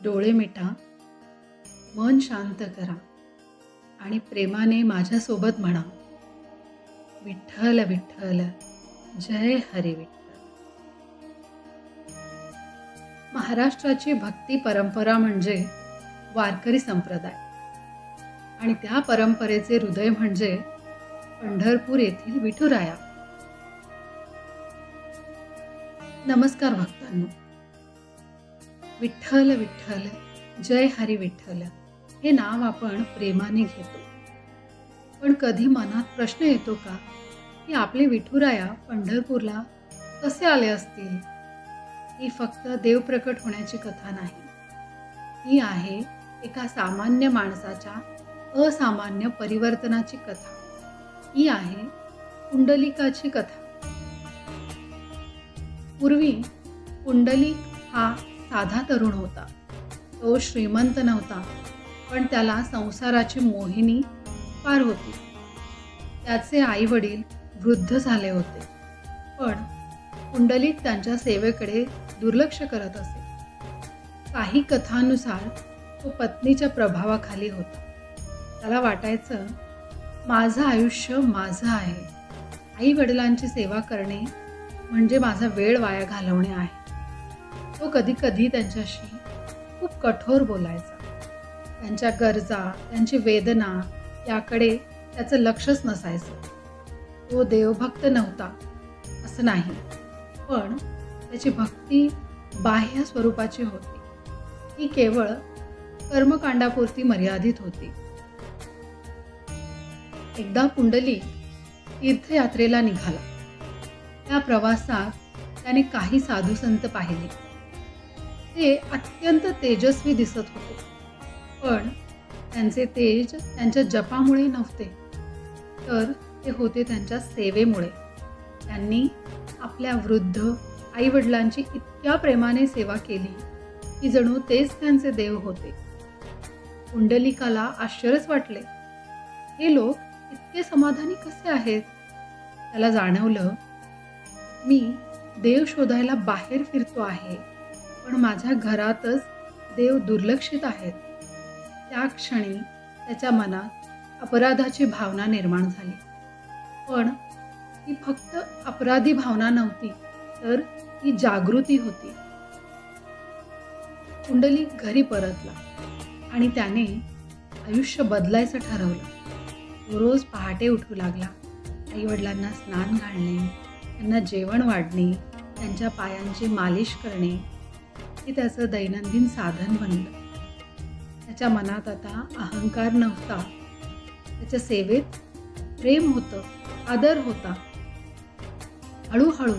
डोळे मिटा, मन शांत करा आणि प्रेमाने माझ्यासोबत म्हणा, विठ्ठल विठ्ठल, जय हरी विठ्ठल. महाराष्ट्राची भक्ती परंपरा म्हणजे वारकरी संप्रदाय आणि त्या परंपरेचे हृदय म्हणजे पंढरपूर येथील विठुराया. नमस्कार भक्तांनो. विठ्ठल विठ्ठल, जय हरी विठ्ठल हे नाव आपण प्रेमाने घेतो, पण कधी मनात प्रश्न येतो का की आपले विठुराया पंढरपूरला कसे आले असतील? ही फक्त देव प्रकट होण्याची कथा नाही, ही आहे एका सामान्य माणसाच्या असामान्य परिवर्तनाची कथा. ही आहे पुंडलिकाची कथा. पूर्वी पुंडलिक हा साधा तरुण होता. तो श्रीमंत नव्हता, पण त्याला संसाराची मोहिनी फार होती. त्याचे आई वडील वृद्ध झाले होते, पण पुंडलिक त्यांच्या सेवेकडे दुर्लक्ष करत असे. काही कथांनुसार तो पत्नीच्या प्रभावाखाली होता. त्याला वाटायचं, माझं आयुष्य माझं आहे, आई वडिलांची सेवा करणे म्हणजे माझा वेळ वाया घालवणे आहे. तो कधी कधी त्यांच्याशी खूप कठोर बोलायचा. त्यांच्या गरजा, त्यांची वेदना याकडे त्याचं लक्षच नसायचं. तो देवभक्त नव्हता असं नाही, पण त्याची भक्ती बाह्य स्वरूपाची होती. ती केवळ कर्मकांडापुरती मर्यादित होती. एकदा पुंडलिक तीर्थयात्रेला निघाला. त्या प्रवासात त्याने काही साधू संत पाहिले. ते अत्यंत तेजस्वी दिसत होते, पण त्यांचे तेज त्यांच्या जपामुळे नव्हते, तर ते होते त्यांच्या सेवेमुळे. त्यांनी आपल्या वृद्ध आईवडिलांची इतक्या प्रेमाने सेवा केली की जणू तेच त्यांचे देव होते. पुंडलिकाला आश्चर्यच वाटले. हे लोक इतके समाधानी कसे आहेत? त्याला जाणवलं, मी देव शोधायला बाहेर फिरतो आहे, पण माझ्या घरातच देव दुर्लक्षित आहेत. त्या क्षणी त्याच्या मनात अपराधाची भावना निर्माण झाली. पण ती फक्त अपराधी भावना नव्हती, तर ती जागृती होती. पुंडलिक घरी परतला आणि त्याने आयुष्य बदलायचं ठरवलं. तो रोज पहाटे उठू लागला. आईवडिलांना स्नान घालणे, त्यांना जेवण वाढणे, त्यांच्या पायांची मालिश करणे हे त्याचं दैनंदिन साधन बनलं. त्याच्या मनात आता अहंकार नव्हता. त्याच्या सेवेत प्रेम होतं, आदर होता. हळूहळू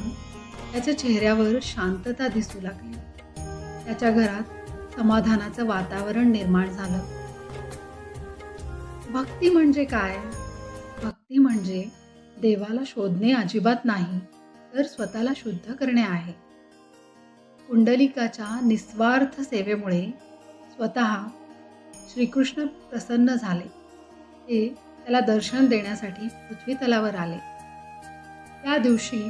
त्याच्या चेहऱ्यावर शांतता दिसू लागली. त्याच्या घरात समाधानाचं वातावरण निर्माण झालं. भक्ती म्हणजे काय? भक्ती म्हणजे देवाला शोधणे अजिबात नाही, तर स्वतःला शुद्ध करणे आहे. पुंडलिकाच्या निस्वार्थ सेवेमुळे स्वतः श्रीकृष्ण प्रसन्न झाले. ते त्याला दर्शन देण्यासाठी पृथ्वी तलावर आले. त्या दिवशी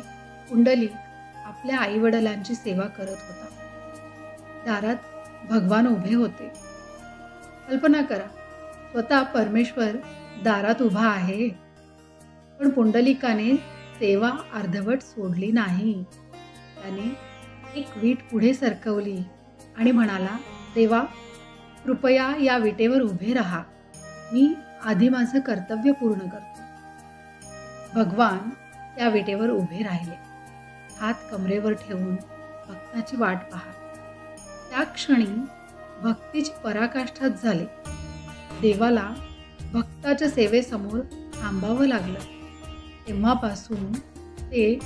पुंडलिक आपल्या आईवडिलांची सेवा करत होता. दारात भगवान उभे होते. कल्पना करा, स्वतः परमेश्वर दारात उभा आहे, पण पुंडलिकाने सेवा अर्धवट सोडली नाही. त्याने एक वीट पुढे सरकवली आणि म्हणाला, देवा, कृपया या विटेवर उभे राहा, मी आधी माझं कर्तव्य पूर्ण करतो. भगवान त्या विटेवर उभे राहिले, हात कमरेवर ठेवून भक्ताची वाट पाहत. त्या क्षणी भक्तीची पराकाष्ठाच झाली. देवाला भक्ताच्या सेवेसमोर थांबावं लागलं. तेव्हापासून ते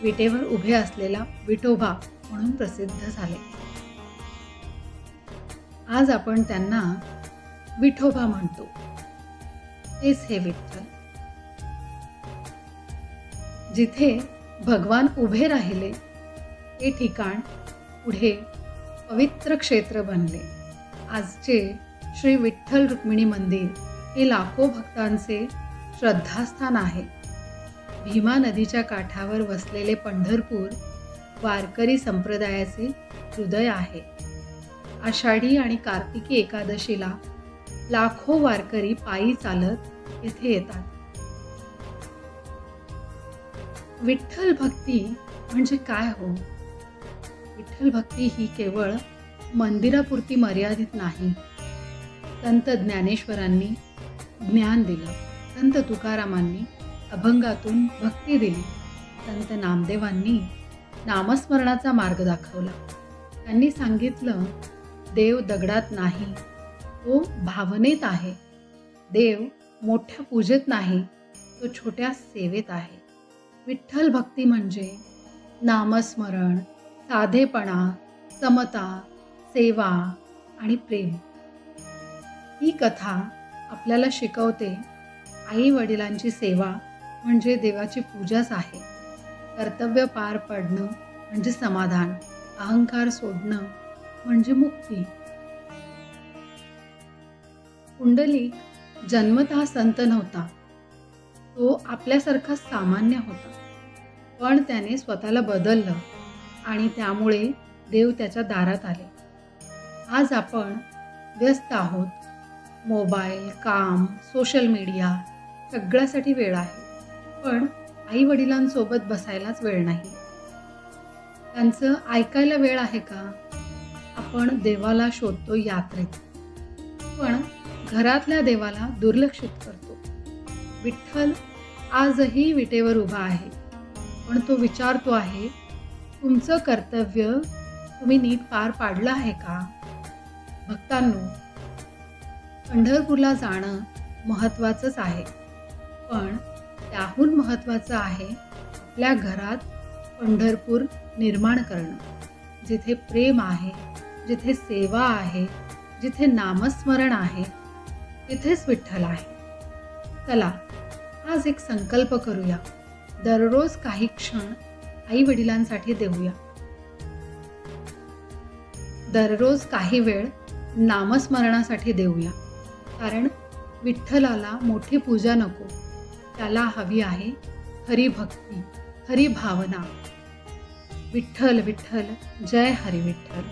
विटेवर उभे असलेला विठोबा म्हणून प्रसिद्ध झाले. आज आपण त्यांना विठोबा म्हणतो. तेच हे विठ्ठल. जिथे भगवान उभे राहिले ते ठिकाण पुढे पवित्र क्षेत्र बनले. आजचे श्री विठ्ठल रुक्मिणी मंदिर हे लाखो भक्तांचे श्रद्धास्थान आहे. भीमा नदीच्या काठावर वसलेले पंढरपूर वारकरी संप्रदायाचे हृदय आहे. आषाढी आणि कार्तिकी एकादशीला लाखो वारकरी पायी चालत येथे येतात. विठ्ठल भक्ती म्हणजे काय हो? विठ्ठल भक्ती ही केवळ मंदिरापुरती मर्यादित नाही. संत ज्ञानेश्वरांनी ज्ञान दिलं, संत तुकारामांनी अभंगातून भक्ती दिली, संत नामदेवांनी नामस्मरणाचा मार्ग दाखवला. त्यांनी सांगितलं, देव दगडात नाही, तो भावनेत आहे. देव मोठ्या पूजेत नाही, तो छोट्या सेवेत आहे. विठ्ठल भक्ती म्हणजे नामस्मरण, साधेपणा, समता, सेवा आणि प्रेम. ही कथा आपल्याला शिकवते, आई वडिलांची सेवा म्हणजे देवाची पूजाच आहे. कर्तव्य पार पडणं म्हणजे समाधान, अहंकार सोडणं म्हणजे मुक्ती. पुंडलिक जन्मतः संत नव्हता. तो आपल्यासारखा सामान्य होता, पण त्याने स्वतःला बदललं आणि त्यामुळे देव त्याच्या दारात आले. आज आपण व्यस्त आहोत. मोबाईल, काम, सोशल मीडिया सगळ्यासाठी वेळ आहे, पण आई वडिलांसोबत बसायलाच वेळ नाही. त्यांचं ऐकायला वेळ आहे का? आपण देवाला शोधतो यात्रेत, पण घरातल्या देवाला दुर्लक्षित करतो. विठ्ठल आजही विटेवर उभा आहे, पण तो विचारतो आहे, तुमचं कर्तव्य तुम्ही नीट पार पाडलं आहे का? भक्तांनो, पंढरपूरला जाणं महत्त्वाचंच आहे, पण त्याहून महत्त्वाचं आहे आपल्या घरात पंढरपूर निर्माण करणं. जिथे प्रेम आहे, जिथे सेवा आहे, जिथे नामस्मरण आहे, तिथेच विठ्ठल आहे. चला, आज एक संकल्प करूया. दररोज काही क्षण आई वडिलांसाठी देऊया. दररोज काही वेळ नामस्मरणासाठी देऊया. कारण विठ्ठलाला मोठी पूजा नको, त्याला हवी आहे खरी भक्ती, खरी भावना. विठ्ठल विठ्ठल, जय हरी विठ्ठल.